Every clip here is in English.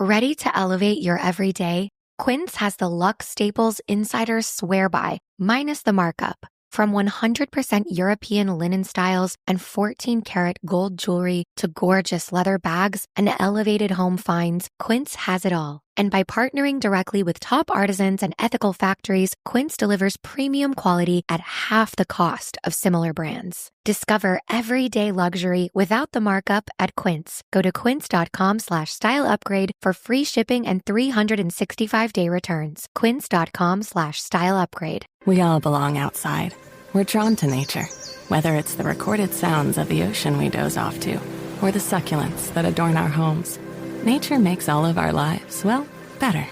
Ready to elevate your everyday? Quince has the luxe staples insiders swear by, minus the markup. From 100% European linen styles and 14-karat gold jewelry to gorgeous leather bags and elevated home finds, Quince has it all. And by partnering directly with top artisans and ethical factories, Quince delivers premium quality at half the cost of similar brands. Discover everyday luxury without the markup at Quince. Go to quince.com/style upgrade for free shipping and 365-day returns. Quince.com/style upgrade. We all belong outside. We're drawn to nature, whether it's the recorded sounds of the ocean we doze off to, or the succulents that adorn our homes. Nature makes all of our lives, well, better.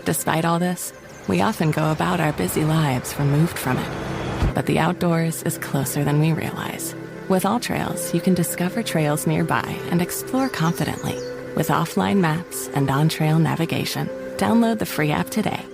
Despite all this, we often go about our busy lives removed from it. But the outdoors is closer than we realize. With All Trails, you can discover trails nearby and explore confidently. With offline maps and on-trail navigation, download the free app today.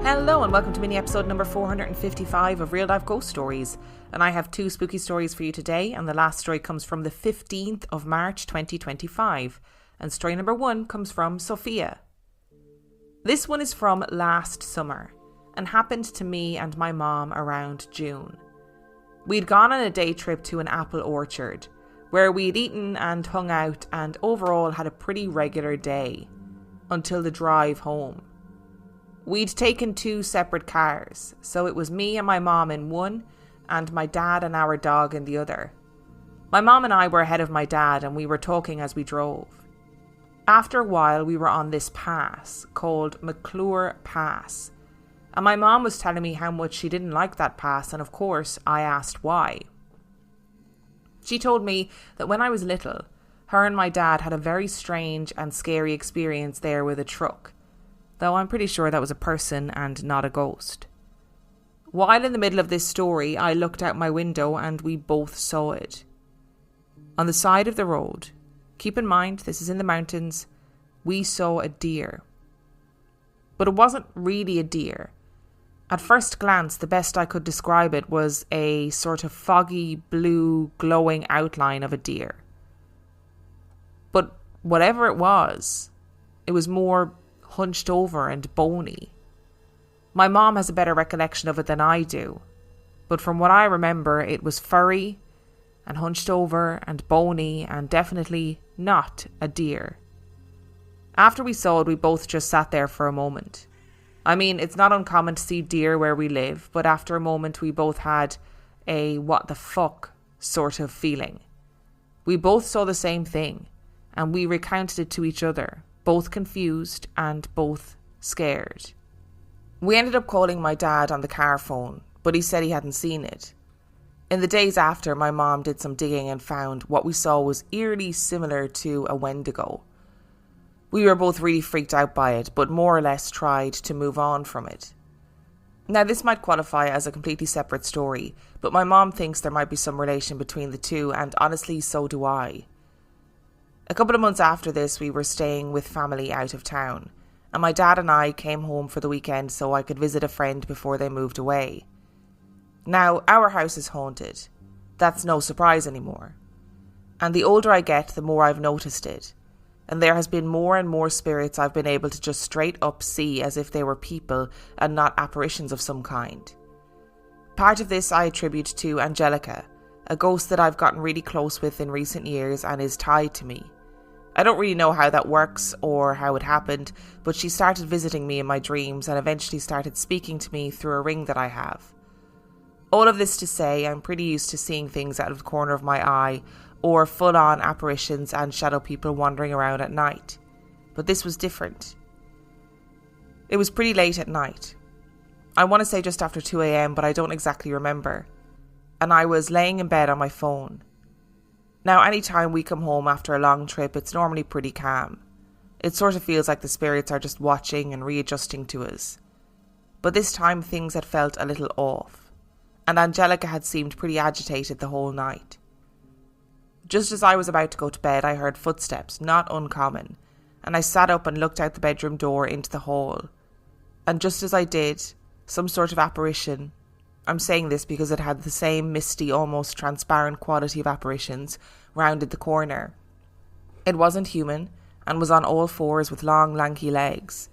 Hello and welcome to mini episode number 455 of Real Life Ghost Stories. And I have two spooky stories for you today, and the last story comes from the 15th of March 2025. And story number 1 comes from Sofia. This one is from last summer and happened to me and my mom around June. We'd gone on a day trip to an apple orchard where we'd eaten and hung out and overall had a pretty regular day until the drive home. We'd taken 2 separate cars, so it was me and my mom in one and my dad and our dog in the other. My mom and I were ahead of my dad and we were talking as we drove. After a while we were on this pass called McClure Pass, and my mom was telling me how much she didn't like that pass, and of course I asked why. She told me that when I was little, her and my dad had a very strange and scary experience there with a truck, though I'm pretty sure that was a person and not a ghost. While in the middle of this story, I looked out my window and we both saw it. On the side of the road, keep in mind this is in the mountains, we saw a deer. But it wasn't really a deer. At first glance, the best I could describe it was a sort of foggy blue glowing outline of a deer. But whatever it was more hunched over and bony. My mom has a better recollection of it than I do, but from what I remember, it was furry and hunched over and bony and definitely not a deer. After we saw it, we both just sat there for a moment. I mean, it's not uncommon to see deer where we live, but after a moment we both had a what the fuck sort of feeling. We both saw the same thing, and we recounted it to each other, both confused and both scared. We ended up calling my dad on the car phone, but he said he hadn't seen it. In the days after, my mom did some digging and found what we saw was eerily similar to a Wendigo. We were both really freaked out by it, but more or less tried to move on from it. Now, this might qualify as a completely separate story, but my mom thinks there might be some relation between the two, and honestly, so do I. A couple of months after this, we were staying with family out of town, and my dad and I came home for the weekend so I could visit a friend before they moved away. Now, our house is haunted. That's no surprise anymore. And the older I get, the more I've noticed it. And there has been more and more spirits I've been able to just straight up see as if they were people and not apparitions of some kind. Part of this I attribute to Angelica, a ghost that I've gotten really close with in recent years and is tied to me. I don't really know how that works or how it happened, but she started visiting me in my dreams and eventually started speaking to me through a ring that I have. All of this to say, I'm pretty used to seeing things out of the corner of my eye, or full-on apparitions and shadow people wandering around at night. But this was different. It was pretty late at night. I want to say just after 2 a.m, but I don't exactly remember. And I was laying in bed on my phone. Now, any time we come home after a long trip, it's normally pretty calm. It sort of feels like the spirits are just watching and readjusting to us. But this time things had felt a little off, and Angelica had seemed pretty agitated the whole night. Just as I was about to go to bed, I heard footsteps, not uncommon, and I sat up and looked out the bedroom door into the hall. And just as I did, some sort of apparition, I'm saying this because it had the same misty, almost transparent quality of apparitions, rounded the corner. It wasn't human, and was on all fours with long, lanky legs.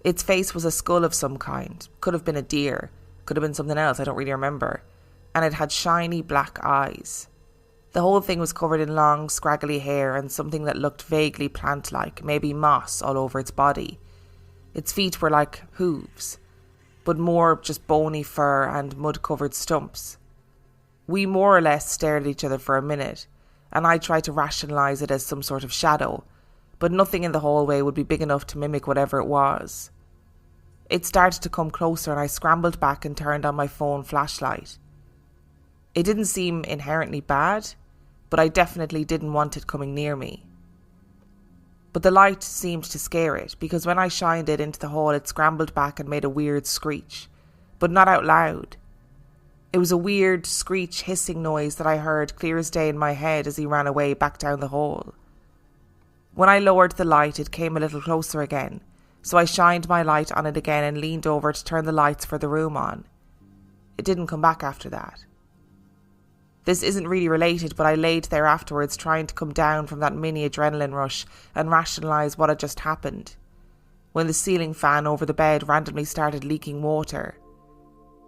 Its face was a skull of some kind. Could have been a deer. Could have been something else, I don't really remember. And it had shiny black eyes. The whole thing was covered in long, scraggly hair and something that looked vaguely plant-like, maybe moss all over its body. Its feet were like hooves, but more just bony fur and mud-covered stumps. We more or less stared at each other for a minute, and I tried to rationalise it as some sort of shadow, but nothing in the hallway would be big enough to mimic whatever it was. It started to come closer and I scrambled back and turned on my phone flashlight. It didn't seem inherently bad, but I definitely didn't want it coming near me. But the light seemed to scare it, because when I shined it into the hall, it scrambled back and made a weird screech, but not out loud. It was a weird screech hissing noise that I heard clear as day in my head as he ran away back down the hall. When I lowered the light, it came a little closer again, so I shined my light on it again and leaned over to turn the lights for the room on. It didn't come back after that. This isn't really related, but I laid there afterwards trying to come down from that mini adrenaline rush and rationalise what had just happened, when the ceiling fan over the bed randomly started leaking water.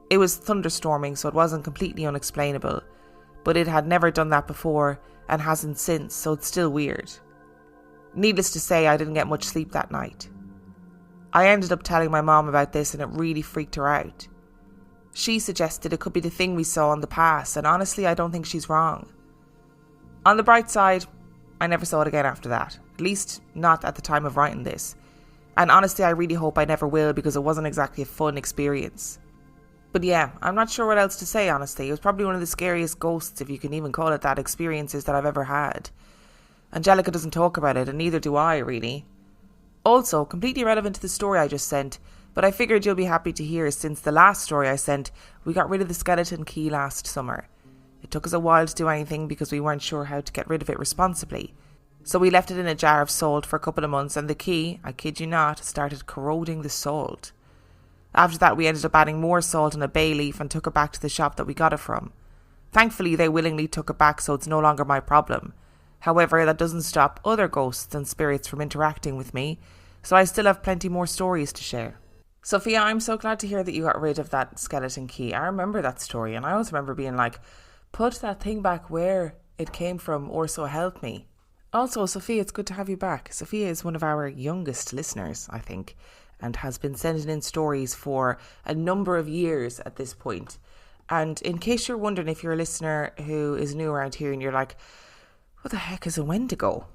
It was thunderstorming, so it wasn't completely unexplainable, but it had never done that before and hasn't since, so it's still weird. Needless to say, I didn't get much sleep that night. I ended up telling my mom about this and it really freaked her out. She suggested it could be the thing we saw in the past, and honestly I don't think she's wrong. On the bright side, I never saw it again after that, at least not at the time of writing this. And honestly I really hope I never will, because it wasn't exactly a fun experience. But yeah, I'm not sure what else to say honestly. It was probably one of the scariest ghosts, if you can even call it that, experiences that I've ever had. Angelica doesn't talk about it, and neither do I, really. Also, completely irrelevant to the story I just sent, but I figured you'll be happy to hear, since the last story I sent, we got rid of the skeleton key last summer. It took us a while to do anything because we weren't sure how to get rid of it responsibly. So we left it in a jar of salt for a couple of months, and the key, I kid you not, started corroding the salt. After that we ended up adding more salt and a bay leaf and took it back to the shop that we got it from. Thankfully they willingly took it back, so it's no longer my problem. However, that doesn't stop other ghosts and spirits from interacting with me, so I still have plenty more stories to share. Sophia, I'm so glad to hear that you got rid of that skeleton key. I remember that story, and I always remember being like, put that thing back where it came from, or so help me. Also, Sophia, it's good to have you back. Sophia is one of our youngest listeners, I think, and has been sending in stories for a number of years at this point. And in case you're wondering, if you're a listener who is new around here and you're like, what the heck is a Wendigo?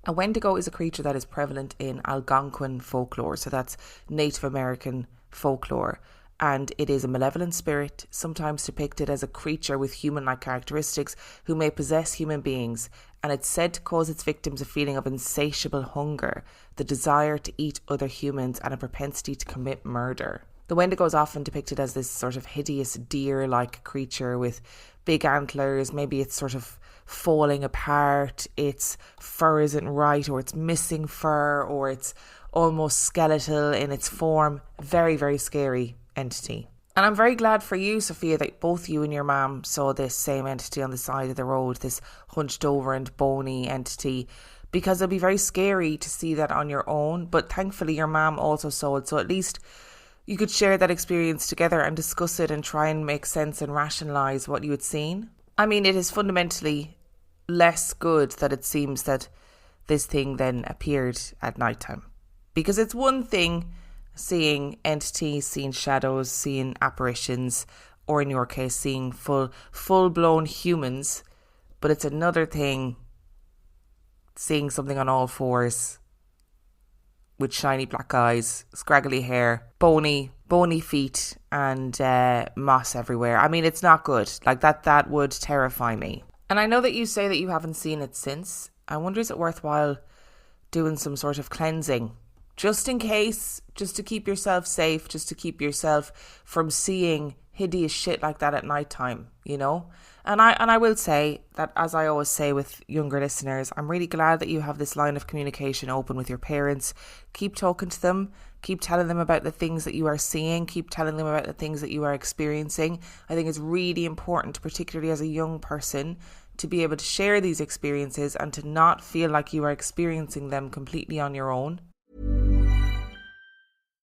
A Wendigo is a creature that is prevalent in Algonquin folklore, so that's Native American folklore, and it is a malevolent spirit, sometimes depicted as a creature with human-like characteristics who may possess human beings, and it's said to cause its victims a feeling of insatiable hunger, the desire to eat other humans, and a propensity to commit murder. The Wendigo is often depicted as this sort of hideous deer-like creature with big antlers. Maybe it's sort of falling apart, its fur isn't right, or it's missing fur, or it's almost skeletal in its form. Very, very scary entity. And I'm very glad for you, Sophia, that both you and your mum saw this same entity on the side of the road, this hunched over and bony entity, because it'll be very scary to see that on your own. But thankfully your mum also saw it, so at least you could share that experience together and discuss it and try and make sense and rationalise what you had seen. I mean, it is fundamentally less good that it seems that this thing then appeared at night time. Because it's one thing seeing entities, seeing shadows, seeing apparitions, or in your case, seeing full-blown humans. But it's another thing seeing something on all fours with shiny black eyes, scraggly hair, bony feet, and moss everywhere. I mean, it's not good. Like that would terrify me. And I know that you say that you haven't seen it since. I wonder, is it worthwhile doing some sort of cleansing, just in case, just to keep yourself safe, just to keep yourself from seeing hideous shit like that at nighttime, you know? And I will say that, as I always say with younger listeners, I'm really glad that you have this line of communication open with your parents. Keep talking to them. Keep telling them about the things that you are seeing. Keep telling them about the things that you are experiencing. I think it's really important, particularly as a young person, to be able to share these experiences and to not feel like you are experiencing them completely on your own.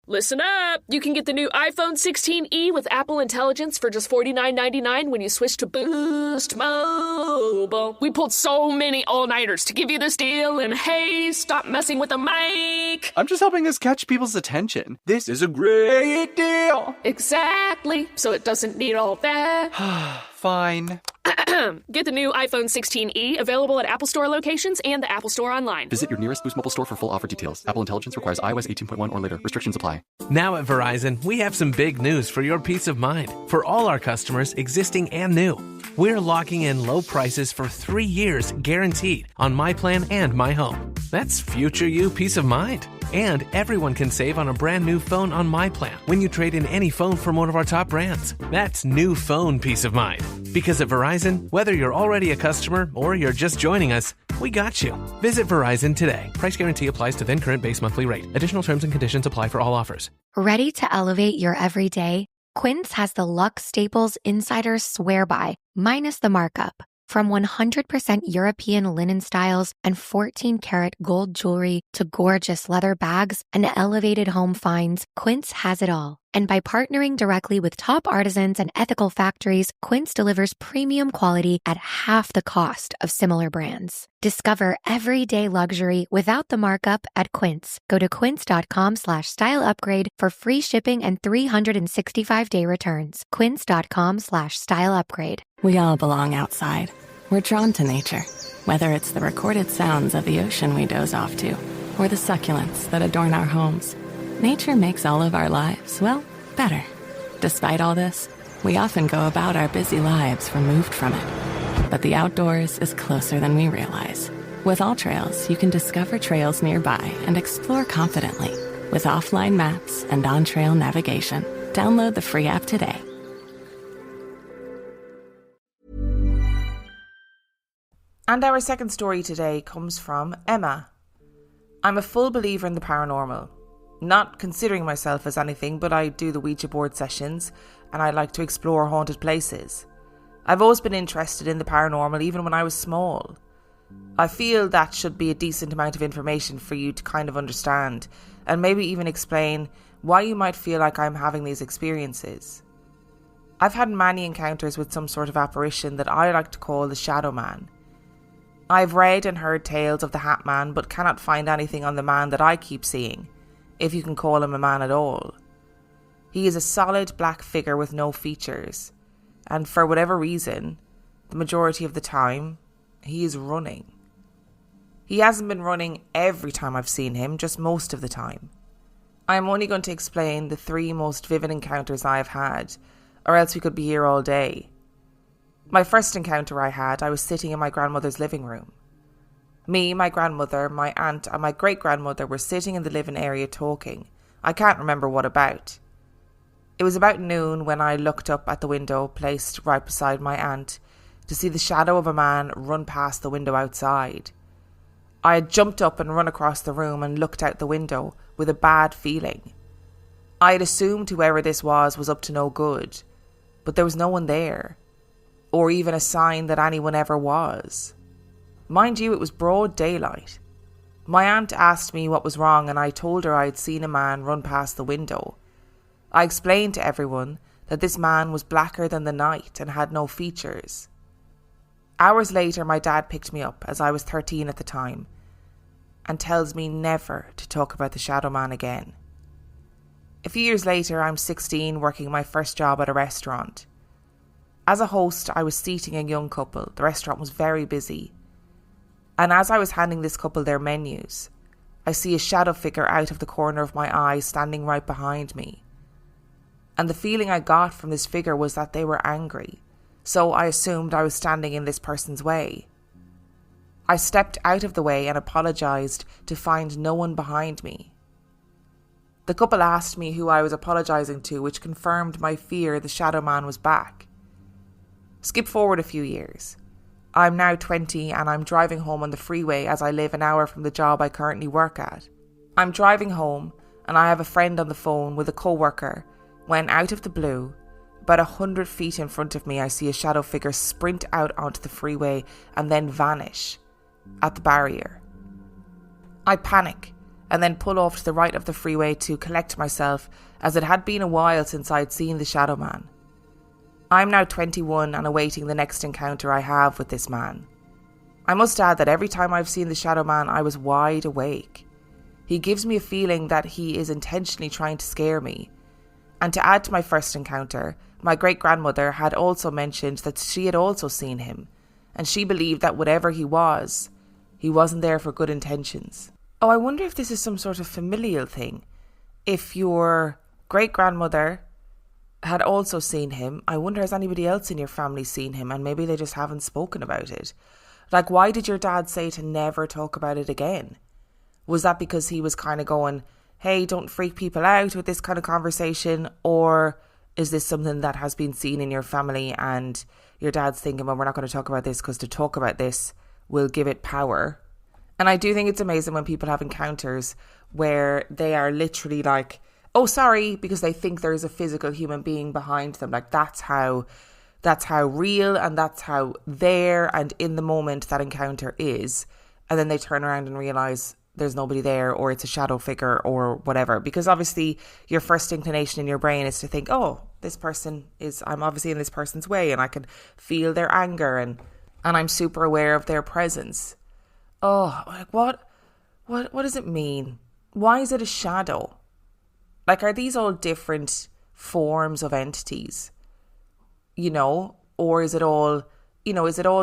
Listen up! You can get the new iPhone 16e with Apple Intelligence for just $49.99 when you switch to Boost Mobile. We pulled so many all-nighters to give you this deal, and hey, stop messing with the mic! I'm just helping us catch people's attention. This is a great deal! Exactly, so it doesn't need all that. Fine. Get the new iPhone 16e, available at Apple Store locations and the Apple Store online. Visit your nearest Boost Mobile store for full offer details. Apple Intelligence requires iOS 18.1 or later. Restrictions apply. Now at Verizon, we have some big news for your peace of mind. For all our customers, existing and new, we're locking in low prices for 3 years guaranteed on My Plan and My Home. That's future you peace of mind. And everyone can save on a brand new phone on My Plan when you trade in any phone from one of our top brands. That's new phone peace of mind. Because at Verizon, whether you're already a customer or you're just joining us, we got you. Visit Verizon today. Price guarantee applies to then current base monthly rate. Additional terms and conditions apply for all offers. Ready to elevate your everyday? Quince has the luxe staples insiders swear by, minus the markup. From 100% European linen styles and 14-karat gold jewelry to gorgeous leather bags and elevated home finds, Quince has it all. And by partnering directly with top artisans and ethical factories, Quince delivers premium quality at half the cost of similar brands. Discover everyday luxury without the markup at Quince. Go to quince.com/style upgrade for free shipping and 365-day returns. Quince.com/style upgrade. We all belong outside. We're drawn to nature, whether it's the recorded sounds of the ocean we doze off to, or the succulents that adorn our homes. Nature makes all of our lives, well, better. Despite all this, we often go about our busy lives removed from it. But the outdoors is closer than we realize. With All Trails, you can discover trails nearby and explore confidently. With offline maps and on-trail navigation, download the free app today. And our second story today comes from Emma. I'm a full believer in the paranormal. Not considering myself as anything, but I do the Ouija board sessions and I like to explore haunted places. I've always been interested in the paranormal, even when I was small. I feel that should be a decent amount of information for you to kind of understand, and maybe even explain why you might feel like I'm having these experiences. I've had many encounters with some sort of apparition that I like to call the Shadow Man. I've read and heard tales of the Hat Man, but cannot find anything on the man that I keep seeing, if you can call him a man at all. He is a solid black figure with no features, and for whatever reason, the majority of the time, he is running. He hasn't been running every time I've seen him, just most of the time. I am only going to explain the 3 most vivid encounters I have had, or else we could be here all day. My first encounter I was sitting in my grandmother's living room. Me, my grandmother, my aunt and my great-grandmother were sitting in the living area talking. I can't remember what about. It was about noon when I looked up at the window placed right beside my aunt to see the shadow of a man run past the window outside. I had jumped up and run across the room and looked out the window with a bad feeling. I had assumed whoever this was up to no good, but there was no one there, or even a sign that anyone ever was. Mind you, it was broad daylight. My aunt asked me what was wrong and I told her I had seen a man run past the window. I explained to everyone that this man was blacker than the night and had no features. Hours later, my dad picked me up, as I was 13 at the time, and tells me never to talk about the Shadow Man again. A few years later, I'm 16, working my first job at a restaurant. As a host, I was seating a young couple. The restaurant was very busy. And as I was handing this couple their menus, I see a shadow figure out of the corner of my eye standing right behind me. And the feeling I got from this figure was that they were angry, so I assumed I was standing in this person's way. I stepped out of the way and apologised to find no one behind me. The couple asked me who I was apologising to, which confirmed my fear the shadow man was back. Skip forward a few years. I'm now 20 and I'm driving home on the freeway as I live an hour from the job I currently work at. I'm driving home and I have a friend on the phone with a co-worker when, out of the blue, about 100 feet in front of me, I see a shadow figure sprint out onto the freeway and then vanish at the barrier. I panic and then pull off to the right of the freeway to collect myself, as it had been a while since I'd seen the shadow man. I'm now 21 and awaiting the next encounter I have with this man. I must add that every time I've seen the shadow man, I was wide awake. He gives me a feeling that he is intentionally trying to scare me. And to add to my first encounter, my great-grandmother had also mentioned that she had also seen him, and she believed that whatever he wasn't there for good intentions. Oh, I wonder if this is some sort of familial thing. If your great-grandmother had also seen him, I wonder, has anybody else in your family seen him, and maybe they just haven't spoken about it? Like, why did your dad say to never talk about it again? Was that because he was kind of going, hey, don't freak people out with this kind of conversation? Or is this something that has been seen in your family and your dad's thinking, well, we're not going to talk about this because to talk about this will give it power? And I do think it's amazing when people have encounters where they are literally like, oh, sorry, because they think there is a physical human being behind them. Like, that's how real and that's how there and in the moment that encounter is. And then they turn around and realise there's nobody there, or it's a shadow figure or whatever. Because obviously your first inclination in your brain is to think, oh, I'm obviously in this person's way and I can feel their anger and I'm super aware of their presence. Oh, like what does it mean? Why is it a shadow? Like, are these all different forms of entities? You know, or is it all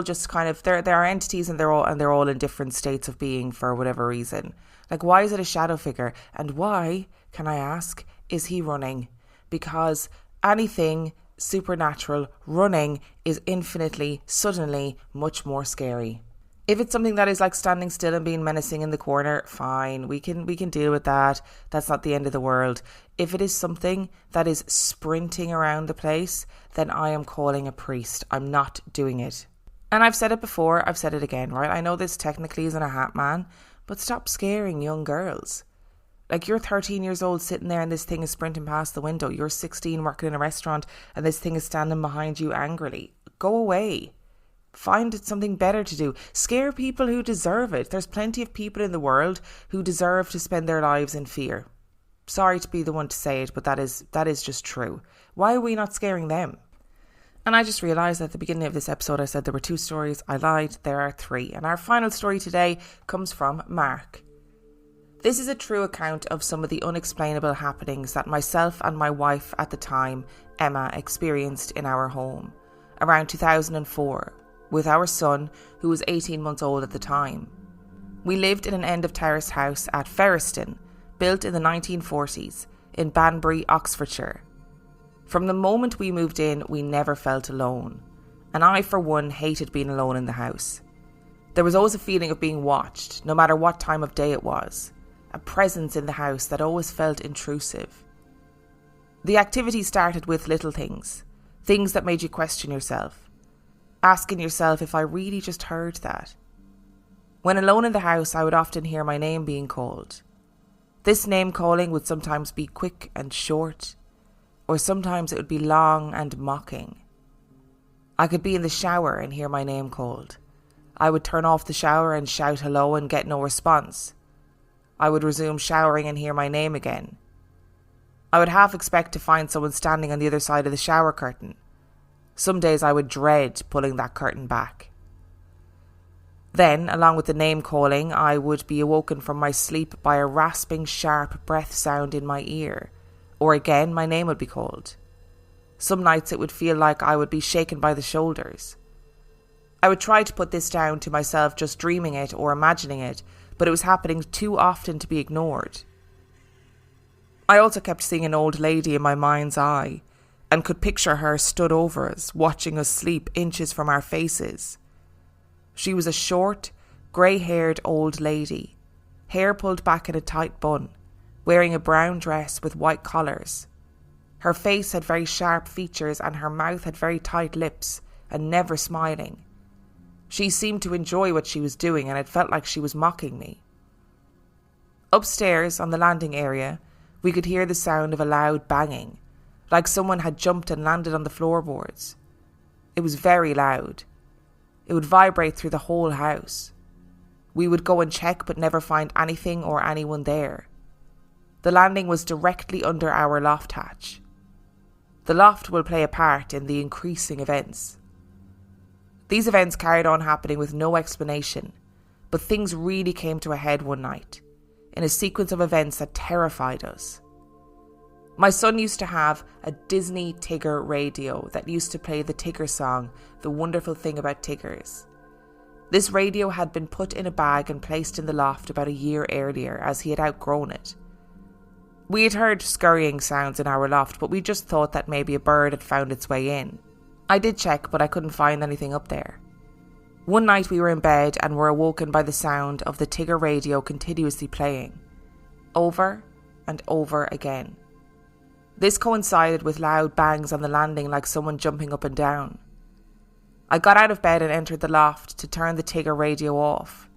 just kind of there are entities and they're all in different states of being for whatever reason? Like, why is it a shadow figure? And why, can I ask, is he running? Because anything supernatural running is infinitely, suddenly much more scary. If it's something that is like standing still and being menacing in the corner, fine, we can deal with that. That's not the end of the world. If it is something that is sprinting around the place, then I am calling a priest. I'm not doing it. And I've said it before, I've said it again, right? I know this technically isn't a hat man, but stop scaring young girls. Like, you're 13 years old sitting there and this thing is sprinting past the window. You're 16 working in a restaurant and this thing is standing behind you angrily. Go away. Find something better to do. Scare people who deserve it. There's plenty of people in the world who deserve to spend their lives in fear. Sorry to be the one to say it, but that is just true. Why are we not scaring them? And I just realised at the beginning of this episode I said there were 2 stories. I lied. There are 3. And our final story today comes from Mark. This is a true account of some of the unexplainable happenings that myself and my wife at the time, Emma, experienced in our home around 2004. With our son, who was 18 months old at the time. We lived in an end-of-terrace house at Ferriston, built in the 1940s, in Banbury, Oxfordshire. From the moment we moved in, we never felt alone, and I, for one, hated being alone in the house. There was always a feeling of being watched, no matter what time of day it was, a presence in the house that always felt intrusive. The activity started with little things that made you question yourself. Asking yourself if I really just heard that. When alone in the house, I would often hear my name being called. This name calling would sometimes be quick and short, or sometimes it would be long and mocking. I could be in the shower and hear my name called. I would turn off the shower and shout hello and get no response. I would resume showering and hear my name again. I would half expect to find someone standing on the other side of the shower curtain. Some days I would dread pulling that curtain back. Then, along with the name calling, I would be awoken from my sleep by a rasping, sharp breath sound in my ear, or again my name would be called. Some nights it would feel like I would be shaken by the shoulders. I would try to put this down to myself just dreaming it or imagining it, but it was happening too often to be ignored. I also kept seeing an old lady in my mind's eye, and could picture her stood over us, watching us sleep inches from our faces. She was a short, Grey-haired old lady, hair pulled back in a tight bun, wearing a brown dress with white collars. Her face had very sharp features and her mouth had very tight lips and never smiling. She seemed to enjoy what she was doing and it felt like she was mocking me. Upstairs on the landing area, we could hear the sound of a loud banging, like someone had jumped and landed on the floorboards. It was very loud. It would vibrate through the whole house. We would go and check but never find anything or anyone there. The landing was directly under our loft hatch. The loft will play a part in the increasing events. These events carried on happening with no explanation, but things really came to a head one night, in a sequence of events that terrified us. My son used to have a Disney Tigger radio that used to play the Tigger song, The Wonderful Thing About Tiggers. This radio had been put in a bag and placed in the loft about a year earlier as he had outgrown it. We had heard scurrying sounds in our loft, but we just thought that maybe a bird had found its way in. I did check, but I couldn't find anything up there. One night we were in bed and were awoken by the sound of the Tigger radio continuously playing, over and over again. This coincided with loud bangs on the landing like someone jumping up and down. I got out of bed and entered the loft to turn the Tigger radio off.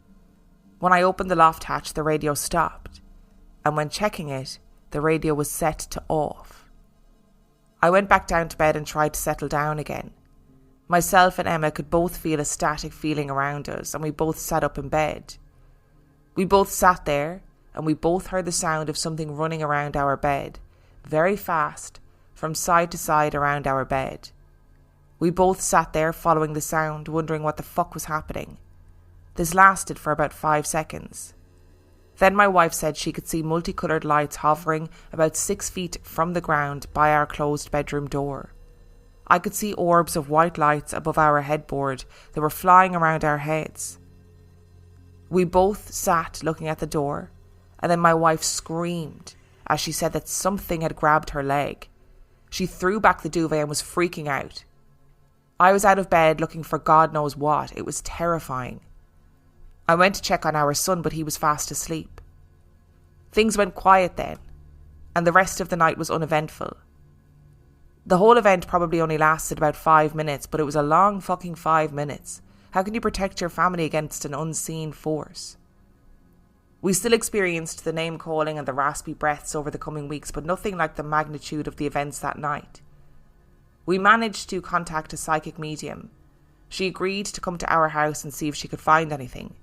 When I opened the loft hatch, the radio stopped, and when checking it, the radio was set to off. I went back down to bed and tried to settle down again. Myself and Emma could both feel a static feeling around us, and we both sat up in bed. We both sat there, and we both heard the sound of something running around our bed, very fast, from side to side around our bed. We both sat there following the sound, wondering what the fuck was happening. This lasted for about 5 seconds. Then my wife said she could see multicoloured lights hovering about 6 feet from the ground by our closed bedroom door. I could see orbs of white lights above our headboard that were flying around our heads. We both sat looking at the door, and then my wife screamed as she said that something had grabbed her leg. She threw back the duvet and was freaking out. I was out of bed looking for God knows what. It was terrifying. I went to check on our son, but he was fast asleep. Things went quiet then, and the rest of the night was uneventful. The whole event probably only lasted about 5 minutes, but it was a long fucking 5 minutes. How can you protect your family against an unseen force? We still experienced the name calling and the raspy breaths over the coming weeks, but nothing like the magnitude of the events that night. We managed to contact a psychic medium. She agreed to come to our house and see if she could find anything.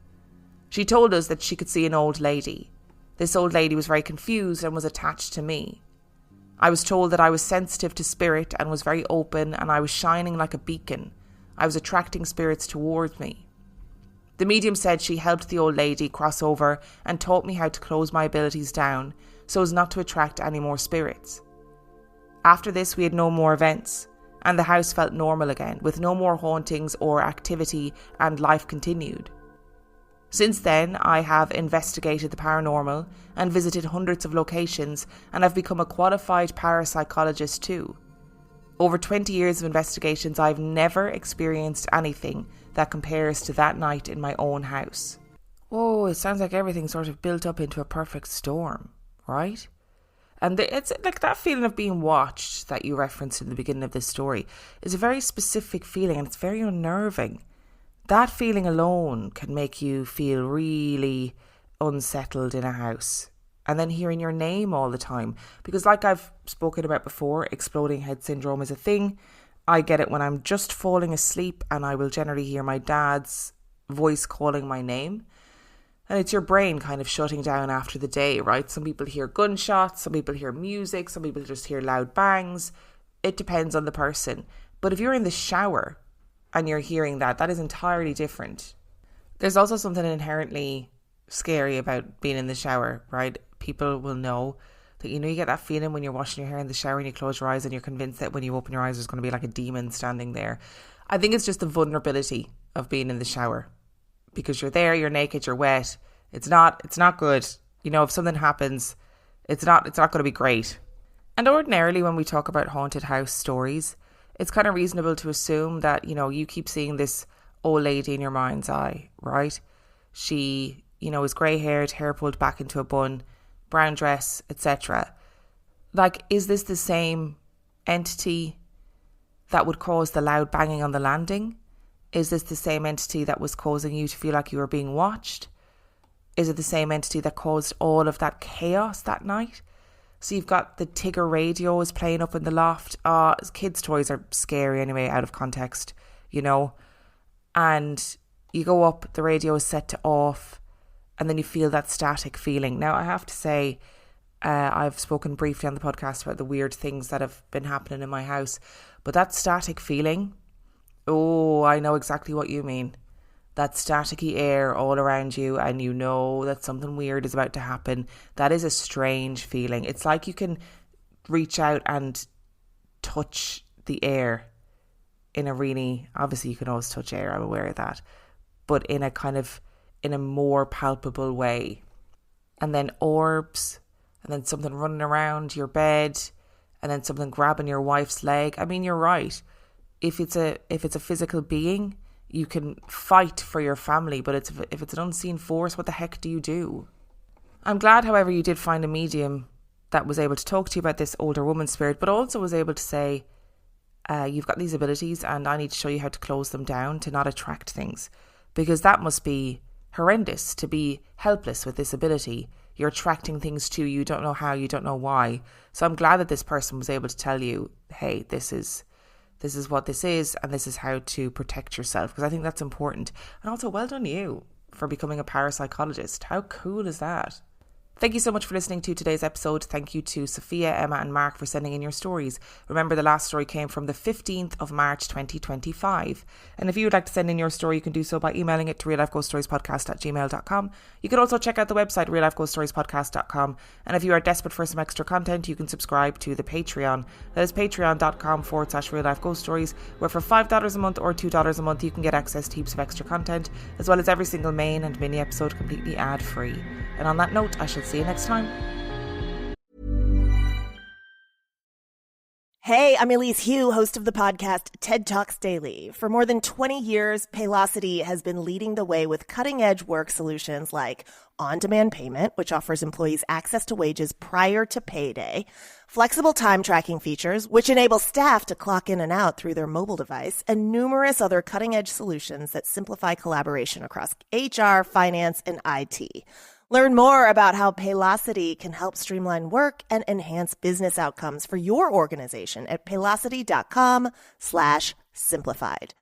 She told us that she could see an old lady. This old lady was very confused and was attached to me. I was told that I was sensitive to spirit and was very open, and I was shining like a beacon. I was attracting spirits towards me. The medium said she helped the old lady cross over and taught me how to close my abilities down so as not to attract any more spirits. After this, we had no more events, and the house felt normal again, with no more hauntings or activity, and life continued. Since then, I have investigated the paranormal and visited hundreds of locations, and I've become a qualified parapsychologist too. Over 20 years of investigations, I've never experienced anything that compares to that night in my own house. Oh, it sounds like everything sort of built up into a perfect storm, right? And it's like that feeling of being watched that you referenced in the beginning of this story is a very specific feeling, and it's very unnerving. That feeling alone can make you feel really unsettled in a house. And then hearing your name all the time. Because like I've spoken about before, exploding head syndrome is a thing. I get it when I'm just falling asleep and I will generally hear my dad's voice calling my name. And it's your brain kind of shutting down after the day, right? Some people hear gunshots, some people hear music, some people just hear loud bangs. It depends on the person. But if you're in the shower and you're hearing that, that is entirely different. There's also something inherently scary about being in the shower, right? People will know that, you get that feeling when you're washing your hair in the shower and you close your eyes and you're convinced that when you open your eyes there's going to be like a demon standing there. I think it's just the vulnerability of being in the shower, because you're there, you're naked, you're wet. It's not good. If something happens, it's not going to be great. And ordinarily when we talk about haunted house stories, it's kind of reasonable to assume that, you keep seeing this old lady in your mind's eye, right? She, is grey-haired, hair pulled back into a bun, brown dress, etc. Like, is this the same entity that would cause the loud banging on the landing? Is this the same entity that was causing you to feel like you were being watched? Is it the same entity that caused all of that chaos that night? So you've got the Tigger radios playing up in the loft. Kids' toys are scary anyway, out of context, And you go up, the radio is set to off, and then you feel that static feeling. Now, I have to say, I've spoken briefly on the podcast about the weird things that have been happening in my house. But that static feeling, I know exactly what you mean. That staticky air all around you, and you know that something weird is about to happen. That is a strange feeling. It's like you can reach out and touch the air obviously you can always touch air, I'm aware of that, but in a more palpable way. And then orbs, and then something running around your bed, and then something grabbing your wife's leg. I mean, you're right. If it's a physical being, you can fight for your family, but if it's an unseen force, what the heck do you do? I'm glad, however, you did find a medium that was able to talk to you about this older woman spirit, but also was able to say, you've got these abilities and I need to show you how to close them down to not attract things. Because that must be horrendous, to be helpless with this ability. You're attracting things to you, you don't know how, you don't know why. So I'm glad that this person was able to tell you, hey, this is what this is, and this is how to protect yourself, because I think that's important. And also, well done you for becoming a parapsychologist. How cool is that? Thank you so much for listening to today's episode. Thank you to Sophia, Emma and Mark for sending in your stories. Remember, the last story came from the 15th of March 2025. And if you would like to send in your story, you can do so by emailing it to reallifeghoststoriespodcast@gmail.com. You can also check out the website reallifeghoststoriespodcast.com. And if you are desperate for some extra content, you can subscribe to the Patreon. That is patreon.com/reallifeghoststories, where for $5 a month or $2 a month, you can get access to heaps of extra content, as well as every single main and mini episode completely ad-free. And on that note, I shall see you next time. Hey, I'm Elise Hugh, host of the podcast TED Talks Daily. For more than 20 years, Paylocity has been leading the way with cutting-edge work solutions like on-demand payment, which offers employees access to wages prior to payday, flexible time tracking features, which enable staff to clock in and out through their mobile device, and numerous other cutting-edge solutions that simplify collaboration across HR, finance, and IT. Learn more about how Paylocity can help streamline work and enhance business outcomes for your organization at paylocity.com/simplified.